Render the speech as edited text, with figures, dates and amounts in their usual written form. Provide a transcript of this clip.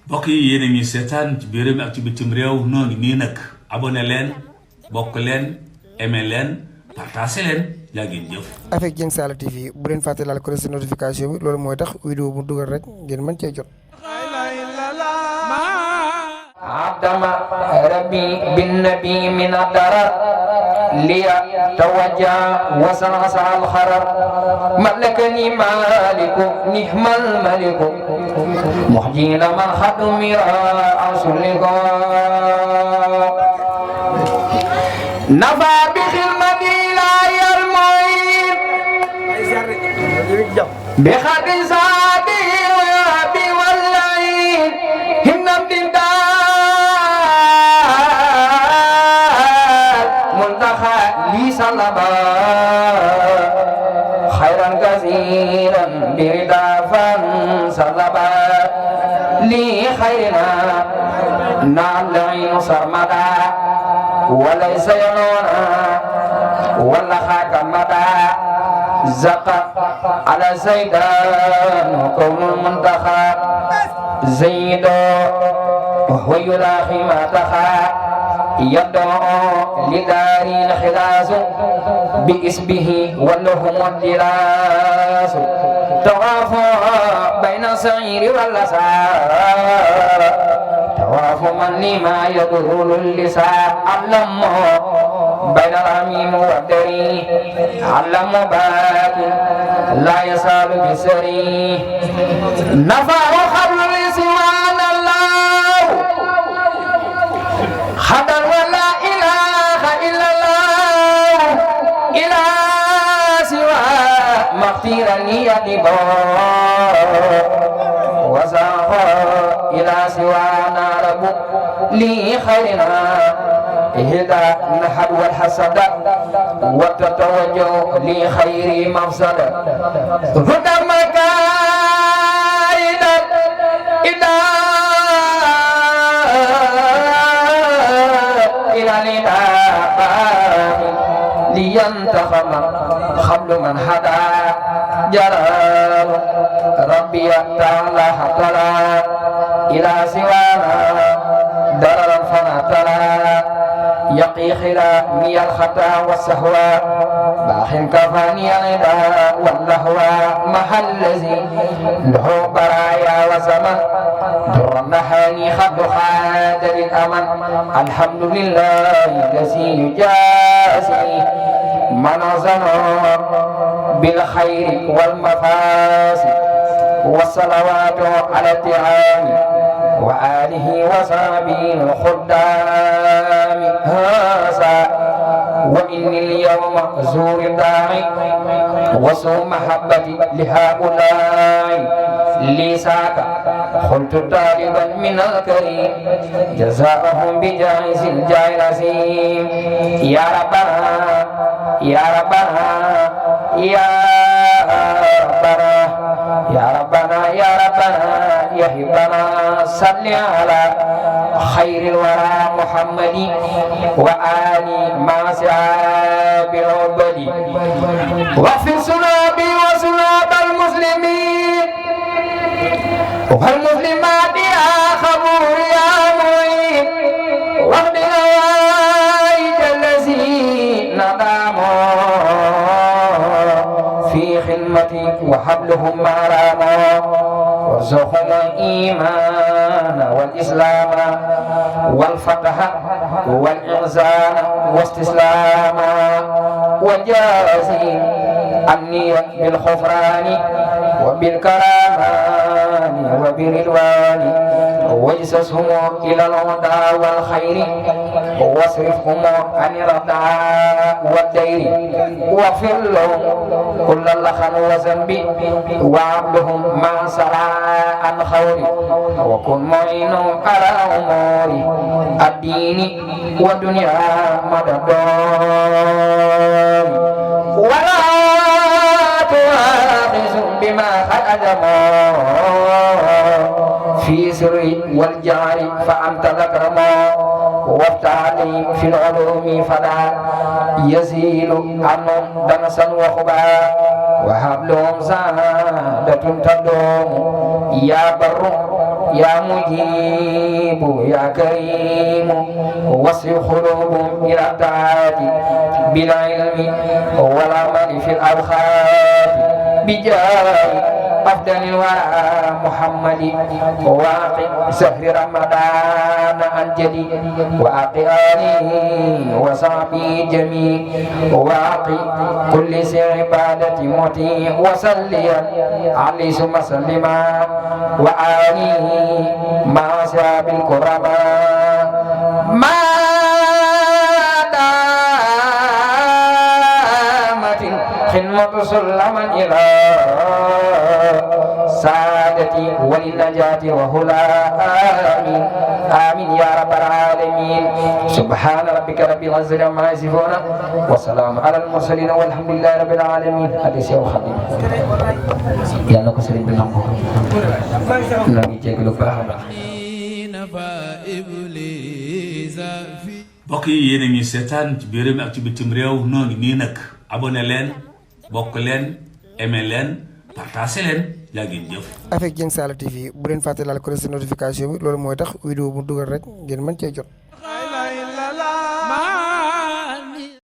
mbokk yi yéen a ngi seetaan ci biir réew mi ak ci bitim réew noo ngi nii nag abonné leen bokk leen aimé leen partagé leen jaa ngeen jëf. avec Dieng Saala TV bu leen fàtte laal ko si notification bi loolu mooy tax vidéo bu dugal rek ngeen mën cee jot. عدم ربي بالنبي من الضرر لي توجع وسعسع الخرر ملكني مالك نعم الملك محجين من خدم رسولك نفى بخدمتي لا يرمين بخد زادي والليل هن سلبا خيرا كثيرا بردافا سلبا لي خيرا نال العين سرمدا وليس ينونا ولا خاك مدى زقا على زيدان كون المنتخى زيد وهو يلاخي ما تخى يدعو لدار الخلاص باسمه ولهم الدراس طواف بين السعير واللسان طواف من لما يدخل اللسان علم بين العميم والدري علم باك لا يسال بسري نفع خبر سبحان الله خبر ولا إله إلا الله إلى سوى مغفرا يدبا وساق إلى سوى نارب لي خيرا هدى النحر والحسد وتتوجه لي خير مفسد هدى مكايد إذا لينتخم خبل من هدى جلال ربي تعالى حتلا إلى سوانا دررا فنتلا يقي خلامي الخطا والسهوى باخ كفاني العدا واللهوى محل الذي له برايا وزمن در النحاني خد خادر الأمن الحمد لله الذي يجازي من ظنه بالخير والمفاسد والصلوات على التعام وآله وصحبه الخدام هذا وإني اليوم زور الداعي وسوء محبتي لهؤلاء لي ساك قلت طالبا من الكريم جزاءهم بجائز الجاي العظيم يا ربنا يا ربنا يا ربنا يا ربنا يا ربنا يا هبنا صل على خير الورى محمد وآل ما سعى بالعبد واغفر سنابي وسناب المسلمين والمسلمات يا خبور يا معين واهد غوايج الذين نداموا في خدمتك وحبلهم مراما وارزقهم الإيمان والإسلام والفتح والإحسان واستسلاما وجازي أني بالغفران وبالكرمان وبالرضوان واجسسهم إلى الهدى والخير واصرفهم عن الرداء والدير واغفر لهم كل لخن وذنب وعبدهم ما سرى عن خوري وكن معينهم على أمور الدين والدنيا مدد ولا تؤاخذهم بما قدموا في سر والجهر فأنت ذكرما وافتح عليهم في العلوم فلا يزيل عنهم دنسا وخبا وهب لهم سعادة تدوم يا بر يا مجيب يا كريم واصرف قلوبهم إلى الطاعات بالعلم والعمل في الأوقات بجاه أفضل الورى محمد واقي سهر رمضان أنجلي واقي آله وصحبه جميع واقي كل سر عبادة موتي وسليا عليه ثم سلما وآله مع أصحاب الكرماء ما دامت خدمة سلما إلى سعادتي وللنجاة وهلا آمين آمين يا رب العالمين سبحان ربك رب العزة عما يصفون وسلام على المرسلين والحمد لله رب العالمين حديث يا خديم يا الله كسرين بالنبو نبي جيكلو بحر mbokk yi yéen a ngi seetaan ci biir réew mi ak ci bitim réew noo ngi nii nag abonné leen bokk leen aimé leen partagé leen jaa ngeen jëf. avec Dieng Saala TV bu leen fàtte laal ko si notification bi loolu mooy tax vidéo bu dugal rek ngeen mën cee jot.